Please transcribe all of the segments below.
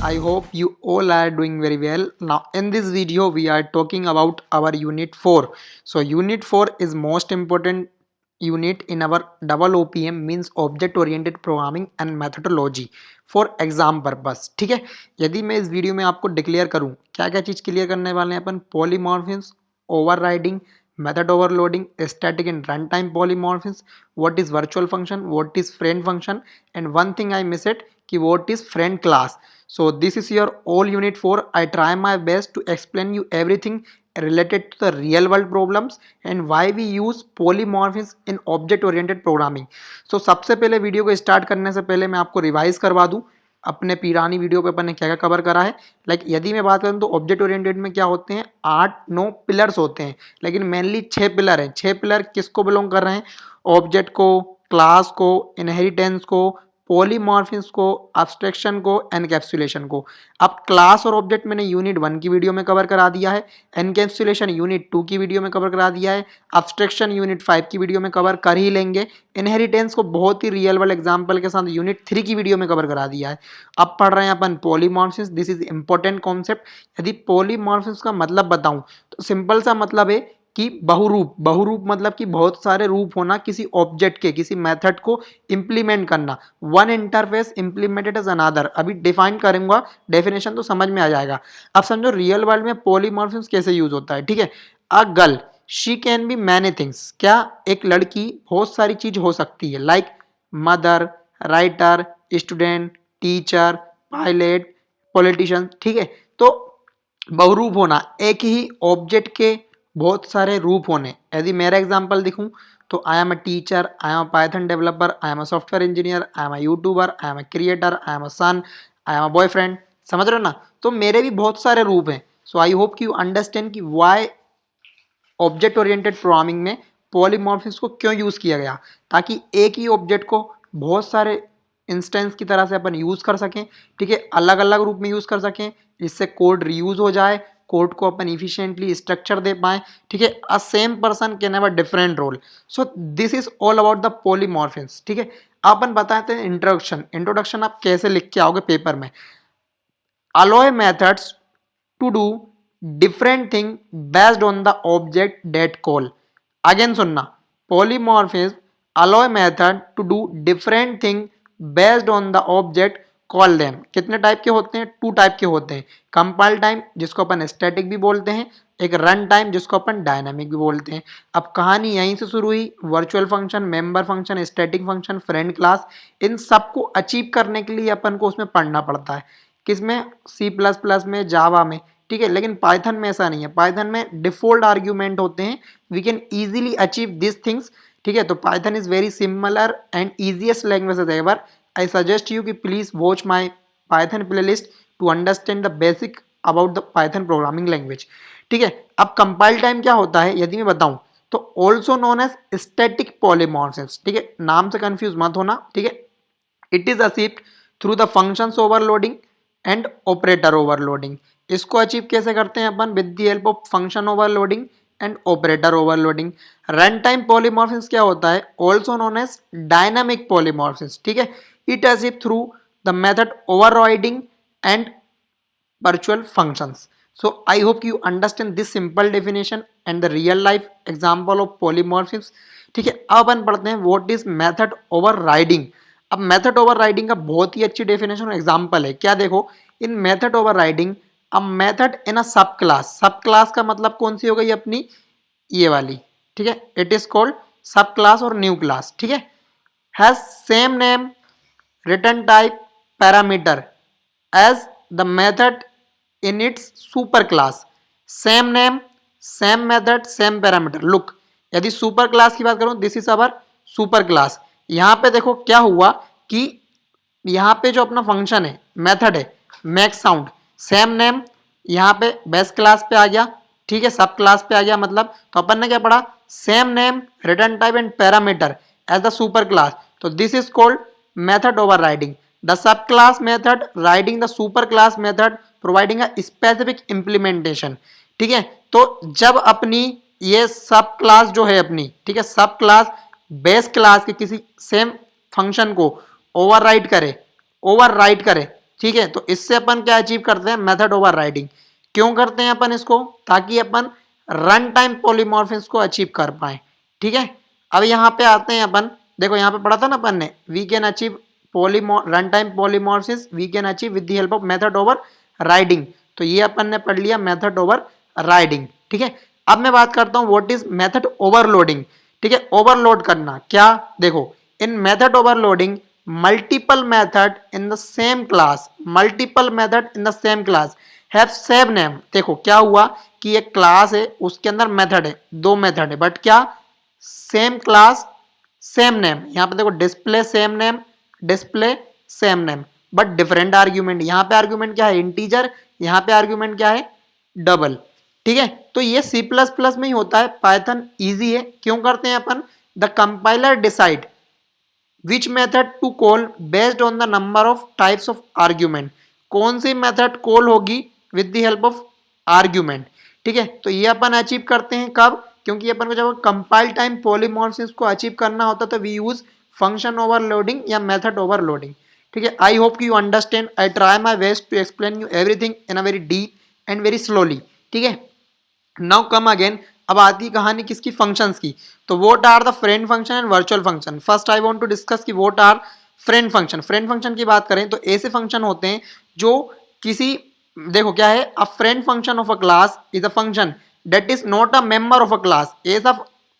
I hope you all are doing very well. Now in this video we are talking about our unit 4. So unit 4 is most important unit in our double OPM means object oriented programming and methodology for exam purpose. ठीक है, यदि मैं इस video में आपको declare करूं क्या क्या चीज़ क्लियर करने वाले हैं अपन, polymorphism, overriding, method overloading, static and runtime polymorphism, what is virtual function, what is friend function, and one thing I miss it कि what is friend class. So this is your all unit 4. I try my best to explain you everything related to the real world problems and why we use polymorphism in object oriented programming. So सबसे पहले video को start करने से पहले मैं आपको revise करवा दूं अपने पुरानी वीडियो पे अपन ने क्या क्या कवर करा है. लाइक यदि मैं बात करूं तो ऑब्जेक्ट ओरिएंटेड में क्या होते हैं, 8-9 पिलर्स होते हैं, लेकिन मेनली 6 पिलर हैं. 6 पिलर किसको बिलोंग कर रहे हैं, ऑब्जेक्ट को, क्लास को, इनहेरिटेंस को, पॉलीमॉर्फिज्म को, एब्स्ट्रैक्शन को, एनकैप्सुलेशन को. अब क्लास और ऑब्जेक्ट मैंने यूनिट 1 की वीडियो में कवर करा दिया है, एनकैप्सुलेशन यूनिट 2 की वीडियो में कवर करा दिया है, एब्स्ट्रैक्शन यूनिट 5 की वीडियो में कवर कर ही लेंगे, इनहेरिटेंस को बहुत ही रियल वर्ल्ड एग्जांपल के साथ यूनिट 3 की वीडियो में कवर करा दिया है. अब पढ़ रहे हैं अपन polymorphism. This is important concept. यदि पॉलीमॉर्फिज्म का मतलब बताऊं तो सिंपल सा मतलब है कि बहुरूप. बहुरूप मतलब कि बहुत सारे रूप होना किसी ऑब्जेक्ट के, किसी मेथड को इंप्लीमेंट करना. One interface implemented as another. अभी डिफाइन करूंगा, डेफिनेशन तो समझ में आ जाएगा. अब समझो रियल वर्ल्ड में पॉलीमॉर्फिज्म कैसे यूज होता है. ठीक है, a girl she can be many things. क्या एक लड़की बहुत सारी चीज हो सकती है, like mother, writer, student, teacher, pilot, politician. ठीक है, तो बहुरूप होना, एक ही ऑब्जेक्ट के बहुत सारे रूप होने. यदि मेरा एग्जांपल दिखूं तो I am a teacher, I am a Python developer, I am a software engineer, I am a YouTuber, I am a creator, I am a son, I am a boyfriend. समझ रहे हो ना, तो मेरे भी बहुत सारे रूप हैं. सो आई होप कि यू अंडरस्टैंड कि वाई ऑब्जेक्ट ओरिएंटेड प्रोग्रामिंग में पॉलीमॉर्फिज्म को क्यों यूज किया गया, ताकि एक ही ऑब्जेक्ट को बहुत सारे इंस्टेंस की तरह से अपन यूज कर सकें. ठीक है, अलग अलग रूप में यूज कर सकें, जिससे कोड रीयूज हो जाए, कोड को अपन इफिशिएंटली स्ट्रक्चर दे पाए. ठीक है, a same person can have a different role. So this is all about the polymorphism. ठीक है, अपन बताते हैं इंट्रोडक्शन. इंट्रोडक्शन आप कैसे लिख के आओगे पेपर में. allow methods to do different thing based on the object that call. Again सुनना, polymorphism allow method to do different thing based on the object call them. कितने टाइप के होते हैं, 2 टाइप के होते हैं. कंपाइल टाइम जिसको अपन स्टैटिक भी बोलते हैं, एक रन टाइम जिसको अपन डायनामिक भी बोलते हैं. अब कहानी यहीं से शुरू हुई. Virtual function, member function, static function, friend class, इन सबको अचीव करने के लिए अपन को उसमें पढ़ना पड़ता है. किसमें, सी प्लस प्लस में, जावा में. ठीक है, लेकिन पाइथन में ऐसा नहीं है. पाइथन में डिफॉल्ट आर्ग्यूमेंट होते हैं, we can easily achieve this things. ठीक है, तो Python is very similar and easiest language as ever. I suggest you कि please watch my Python playlist to understand the basic about the Python programming language. ठीक है, अब compile time क्या होता है यदि मैं बताऊं तो also known as static polymorphism. ठीक है, नाम से कंफ्यूज मत होना. ठीक है, it is achieved through the functions overloading and operator overloading. इसको अचीव कैसे करते हैं अपन, with the help of function overloading and operator overloading. Run time polymorphism क्या होता है, also known as dynamic polymorphism. ठीक है, it achieve through the method overriding and virtual functions. So I hope you understand this simple definition and the real life example of polymorphism. ठीक है, अब अपन पढ़ते हैं what is method overriding. अब method overriding का बहुत ही अच्छी डेफिनेशन और एग्जांपल है. क्या देखो, in method overriding a method in a sub class. सब क्लास का मतलब कौन सी हो गई अपनी, ये वाली. ठीक है, it is called sub class और न्यू क्लास. ठीक है, has same name, return type, parameter as the method in its super class. same name, same method, same parameter. look, यदि सुपर क्लास की बात करूं, this is our super class. यहां पे देखो क्या हुआ कि यहां पे जो अपना फंक्शन है, मेथड है, मेक साउंड, सेम नेम यहां पे बेस क्लास पे आ गया. ठीक है, सब क्लास पे आ गया. मतलब तो अपन ने क्या पढ़ा, same name, return type and parameter as the super class. तो this is called method overriding. The sub class method riding the super class method providing a specific implementation. ठीक है, तो जब अपनी ये सब क्लास जो है अपनी, ठीक है, सब क्लास बेस क्लास के किसी सेम फंक्शन को ओवरराइड करे ठीक है, तो इससे अपन क्या अचीव करते हैं, मेथड ओवर राइडिंग। क्यों करते हैं अपन इसको, ताकि अपन रन टाइम पॉलीमॉर्फिज्म को अचीव कर पाए। ठीक है, अब यहाँ पे आते हैं अपन, देखो यहाँ पे पढ़ा था ना अपन ने, we can achieve run time polymorphism we can achieve with the help of method overriding. तो ये अपन ने पढ़ लिया मेथड ओवर राइडिंग। ठीक है, अब मैं बात करता हूँ व्हाट इज मेथड ओवरलोडिंग। ठीक है, ओवरलोड करना क्या, देखो in method overloading multiple method in the same class, multiple method in the same class have same name। देखो क्या हुआ कि एक क्लास है उसके अंदर मेथड है, दो मेथड है, बट क्या सेम क्लास सेम नेम। यहाँ पे देखो display same name, display same name, but different argument. यहाँ पे आर्ग्यूमेंट क्या है, इंटीजर, यहाँ पे आर्ग्यूमेंट क्या है, डबल। ठीक है, तो ये C++ में ही होता है, पाइथन इजी है। क्यों करते हैं अपन, the compiler decide which method to call based on the number of types of argument। कौन सी मेथड कॉल होगी with the help of argument। ठीक है, तो ये अपन अचीव करते हैं कब, क्योंकि अपन को जब कंपाइल टाइम पॉलीमॉर्फिज्म को अचीव करना होता तो वी यूज फंक्शन ओवरलोडिंग या मेथड ओवरलोडिंग। ठीक है, I hope you understand, I try my best to explain you everything in a very deep and very slowly. ठीक है, नाउ कम अगेन, अब आती है कहानी किसकी, फंक्शंस की। तो what are the friend function and virtual function. First I want to discuss कि what are friend function. Friend function की बात करें तो ऐसे फंक्शन होते हैं जो किसी, देखो क्या है, अ friend function of a class is a function that is not a member of a class. ऐसा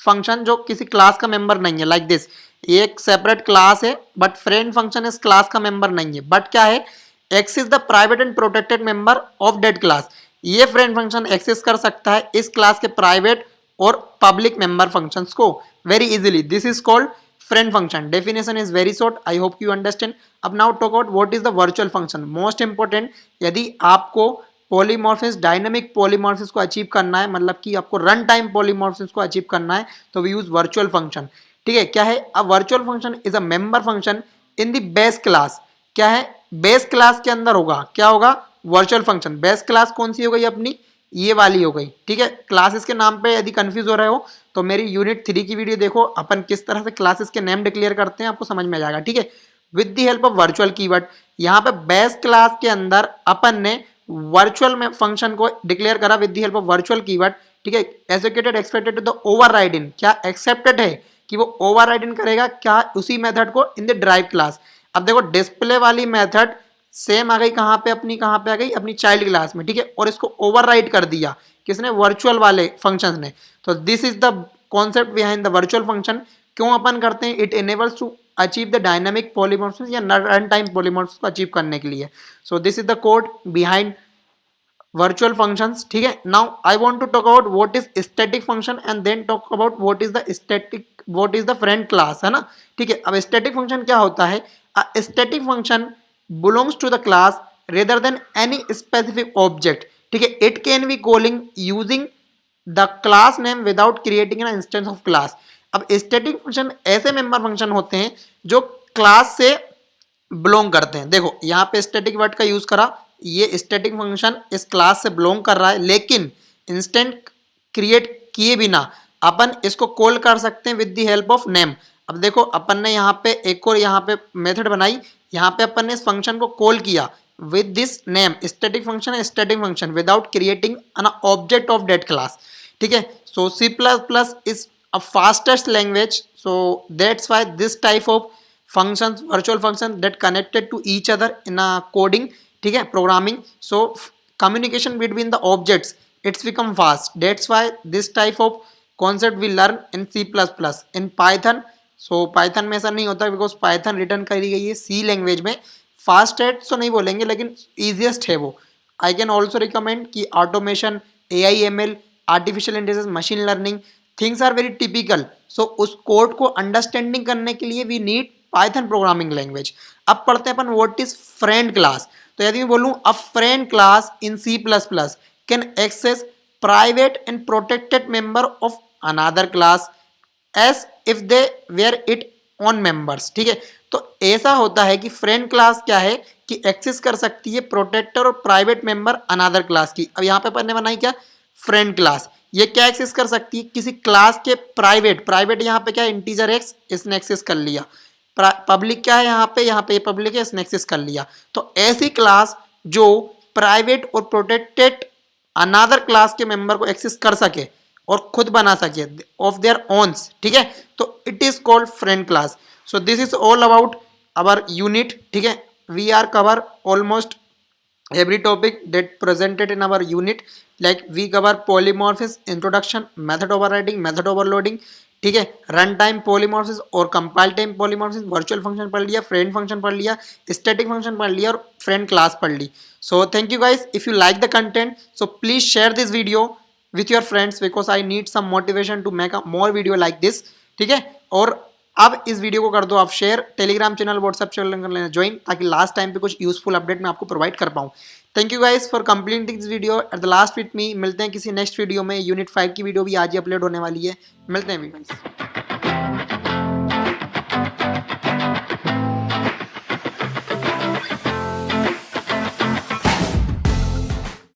फंक्शन जो किसी क्लास का मेंबर नहीं है, लाइक दिस, एक सेपरेट क्लास है बट फ्रेंड फंक्शन इस क्लास का मेंबर नहीं है, बट क्या है, x is the private and protected member of that class. ये फ्रेंड फंक्शन एक्सेस कर सकता है इस क्लास के प्राइवेट और पब्लिक मेंबर फंक्शंस को very easily. This is called friend function. Definition is very short, I hope you understand. अब now talk about what is the virtual function. Most important, यदि आपको पॉलीमॉर्फिज्म, डायनामिक पॉलीमॉर्फिज्म को achieve करना है, मतलब कि आपको रन टाइम पॉलीमॉर्फिज्म को अचीव करना है, तो वी यूज वर्चुअल फंक्शन। ठीक है, क्या है, a virtual function is a member function in the base class. क्या है, बेस क्लास के अंदर होगा, क्या होगा, वर्चुअल फंक्शन। बेस क्लास कौन सी हो गई अपनी, ये वाली हो गई। ठीक है, क्लासेस के नाम पे यदि कंफ्यूज हो रहे हो तो मेरी यूनिट 3 की वीडियो देखो, अपन किस तरह से क्लासेस के नेम डिक्लेयर करते हैं, आपको समझ में आ जाएगा। ठीक है, with the help of virtual keyword, यहाँ पे बेस क्लास के अंदर अपन ने वर्चुअल में फंक्शन को डिक्लेयर करा with the help of virtual keyword. ठीक है, associated expected to the override in, क्या एक्सेप्टेड है कि वो ओवरराइड इन करेगा क्या, उसी मेथड को इन द ड्राइव क्लास। अब देखो डिस्प्ले वाली मेथड सेम आ गई कहाँ पे अपनी, कहाँ पे आ गई अपनी चाइल्ड क्लास में। ठीक है, और इसको ओवरराइड कर दिया किसने, वर्चुअल वाले फंक्शंस ने। तो this is the concept behind the virtual function. क्यों अपन करते हैं, it enables to achieve the dynamic polymorphism या रन टाइम पॉलीमॉर्फिज्म को अचीव करने के लिए। So this is the code behind virtual functions। ठीक है, now I want to talk about what is static function and then talk about what is the friend class, है ना। ठीक है, अब static function क्या होता है, a static function belongs to the class rather than any specific object। ठीक है, it can be calling using the class name without creating an instance of class। अब static function ऐसे member function होते हैं जो क्लास से belong करते हैं। देखो यहाँ पे स्टैटिक वर्ड का यूज करा, ये स्टैटिक फंक्शन इस क्लास से बिलोंग कर रहा है, लेकिन इंस्टेंट क्रिएट किए बिना अपन इसको कॉल कर सकते हैं with the help of name. अब देखो अपन ने यहाँ पे एक और यहाँ पे मेथड बनाई, यहाँ पे अपन ने इस फंक्शन को कॉल किया with this name. Static function है, static function without creating an object of that class. ठीक है, so C++ is a fastest language, so that's why this type of functions, virtual function that connected to each other in a coding, ठीक है, programming, so communication between the objects it's become fast, that's why this type of concept we learn in C++। in Python, so Python में ऐसा नहीं होता because Python return करी गई है C language में। फास्ट है तो नहीं बोलेंगे लेकिन ईजिएस्ट है वो। आई कैन ऑल्सो रिकमेंड कि automation, AI/ML, artificial intelligence, machine learning things are very typical. So उस कोड को अंडरस्टैंडिंग करने के लिए we need Python programming language. अब पढ़ते हैं अपन व्हाट इज फ्रेंड क्लास। तो यदि मैं बोलूं a friend class in C++ can access private and protected member of another class as if they were it own members. ठीक है, तो ऐसा होता है कि फ्रेंड क्लास क्या है कि एक्सेस कर सकती है प्रोटेक्टर और प्राइवेट मेंबर अनदर क्लास की। अब यहाँ पे अपन ने बनाई क्या, फ्रेंड क्लास। ये क्या एक्सेस कर सकती है, किसी क्लास के प्राइवेट, प्राइवेट यहाँ पे क्या इंटीजर एक्स इसने एक्सेस कर लिया, पब्लिक क्या है यहाँ पे पब्लिक है, इसने एक्सेस कर लिया। तो ऐसी क्लास जो प्राइवेट और प्रोटेक्टेड अनादर क्लास के मेंबर को एक्सेस कर सके और खुद बना सके ऑफ देयर ओन्स, ठीक है, तो it is called friend class. So this is all about our unit, ठीक है। We are cover almost every topic that presented in our unit, like we cover polymorphism, introduction, method overriding, method overloading, ठीक है, run time polymorphism और compile time polymorphism, virtual function पढ़ लिया, friend function पढ़ लिया, static function पढ़ लिया और फ्रेंड क्लास पढ़ ली। So thank you guys, if you like the content so please share this video with your friends because I need some motivation to make a more video like this, ठीक है। और अब इस video को कर दो आप share, Telegram channel WhatsApp channel कर लेना ज्वाइन, ताकि लास्ट टाइम पे कुछ यूजफुल अपडेट मैं आपको प्रोवाइड कर पाऊँ। Thank you guys for completing this video at the last with me. मिलते हैं किसी नेक्स्ट वीडियो में। यूनिट 5 की वीडियो भी आज ही अपलोड होने वाली है। मिलते हैं भी गाइस।